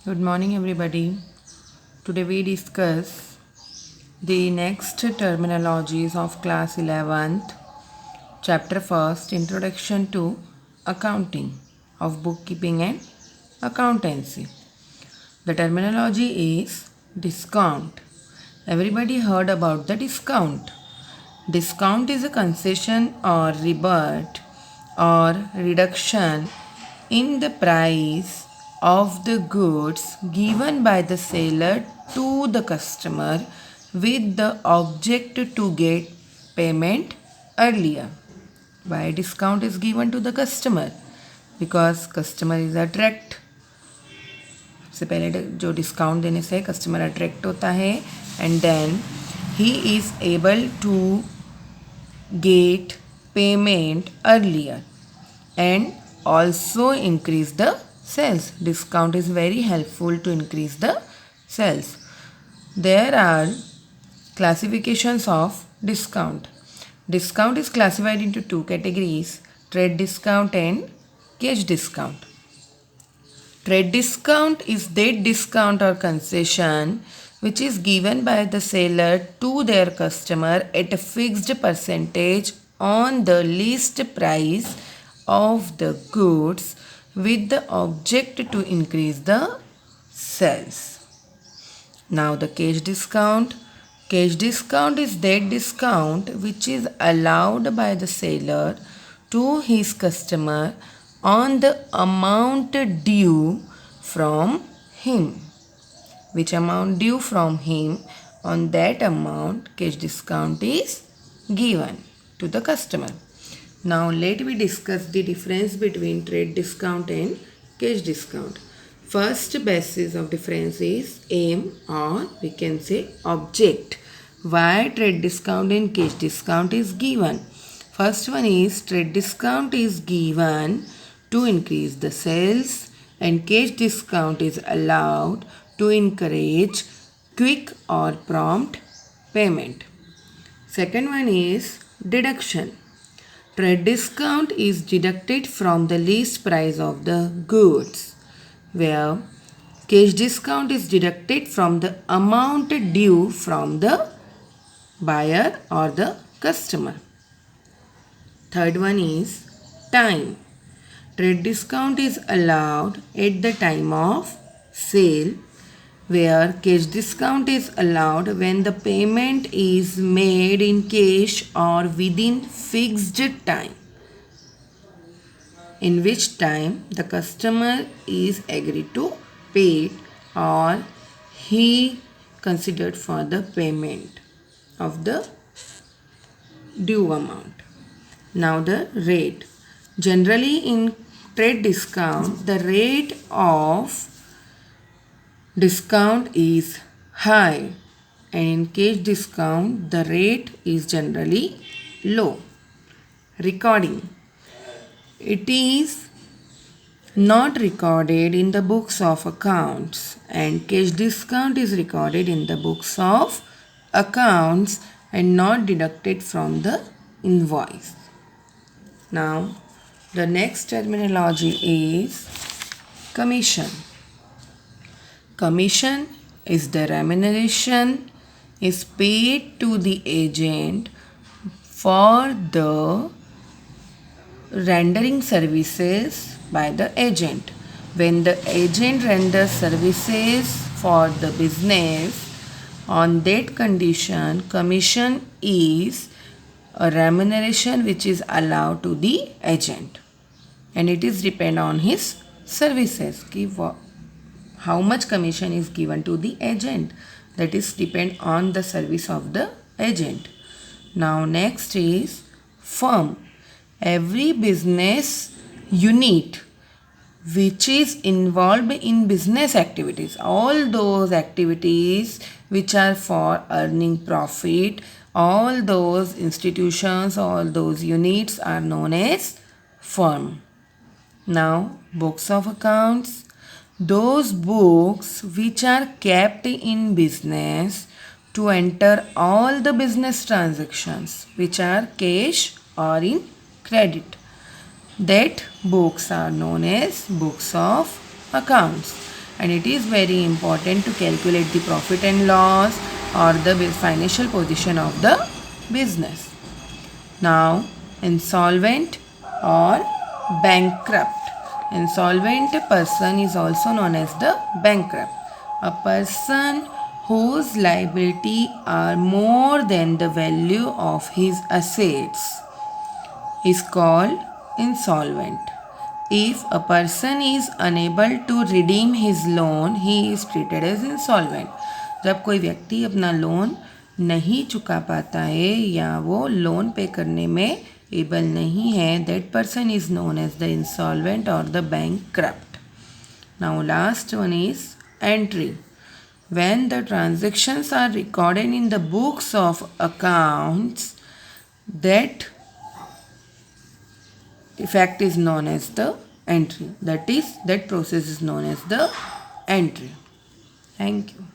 Good morning, everybody. Today we discuss the next terminologies of class 11th, chapter 1st, Introduction to Accounting of Bookkeeping and Accountancy. The terminology is discount. Everybody heard about the discount. Discount is a concession or rebate or reduction in the price of the goods given by the seller to the customer with the object to get payment earlier. Why discount is given to the customer? Because customer is attract. सबसे पहले जो discount देने से customer attract होता है and then he is able to get payment earlier and also increase the sales. Discount is very helpful to increase the sales. There are classifications of discount. Discount is classified into two categories: trade discount and cash discount. Trade discount is that discount or concession which is given by the seller to their customer at a fixed percentage on the list price of the goods with the object to increase the sales. Now the cash discount. Cash discount is that discount which is allowed by the seller to his customer on the amount due from him. Which amount due from him, on that amount cash discount is given to the customer. Now let me discuss the difference between trade discount and cash discount. First basis of difference is aim, or we can say object. Why trade discount and cash discount is given? First one is trade discount is given to increase the sales and cash discount is allowed to encourage quick or prompt payment. Second one is deduction. Trade discount is deducted from the list price of the goods, where cash discount is deducted from the amount due from the buyer or the customer. Third one is time. Trade discount is allowed at the time of sale, where cash discount is allowed when the payment is made in cash or within fixed time, in which time the customer is agreed to pay it or he considered for the payment of the due amount. Now the rate. Generally in trade discount, the rate of discount is high, and in cash discount the rate is generally low. Recording. It is not recorded in the books of accounts, and cash discount is recorded in the books of accounts and not deducted from the invoice. Now the next terminology is commission. Commission is the remuneration is paid to the agent for the rendering services by the agent. When the agent renders services for the business, on that condition, commission is a remuneration which is allowed to the agent, and it is depend on his services. How much commission is given to the agent, that is depend on the service of the agent. Now next is firm. Every business unit which is involved in business activities, all those activities which are for earning profit, all those institutions, all those units are known as firm. Now books of accounts. Those books which are kept in business to enter all the business transactions which are cash or in credit. That books are known as books of accounts. and it is very important to calculate the profit and loss or the financial position of the business. Now, insolvent or bankrupt. Insolvent person is also known as the bankrupt. A person whose liability are more than the value of his assets is called insolvent. If a person is unable to redeem his loan, he is treated as insolvent. जब कोई व्यक्ति अपना loan नहीं चुका पाता है या वो लोन पे करने में एबल नहीं है, that person is known as the insolvent or the bankrupt. Now last one is entry. When the transactions are recorded in the books of accounts, that effect is known as the entry. That process is known as the entry. Thank you.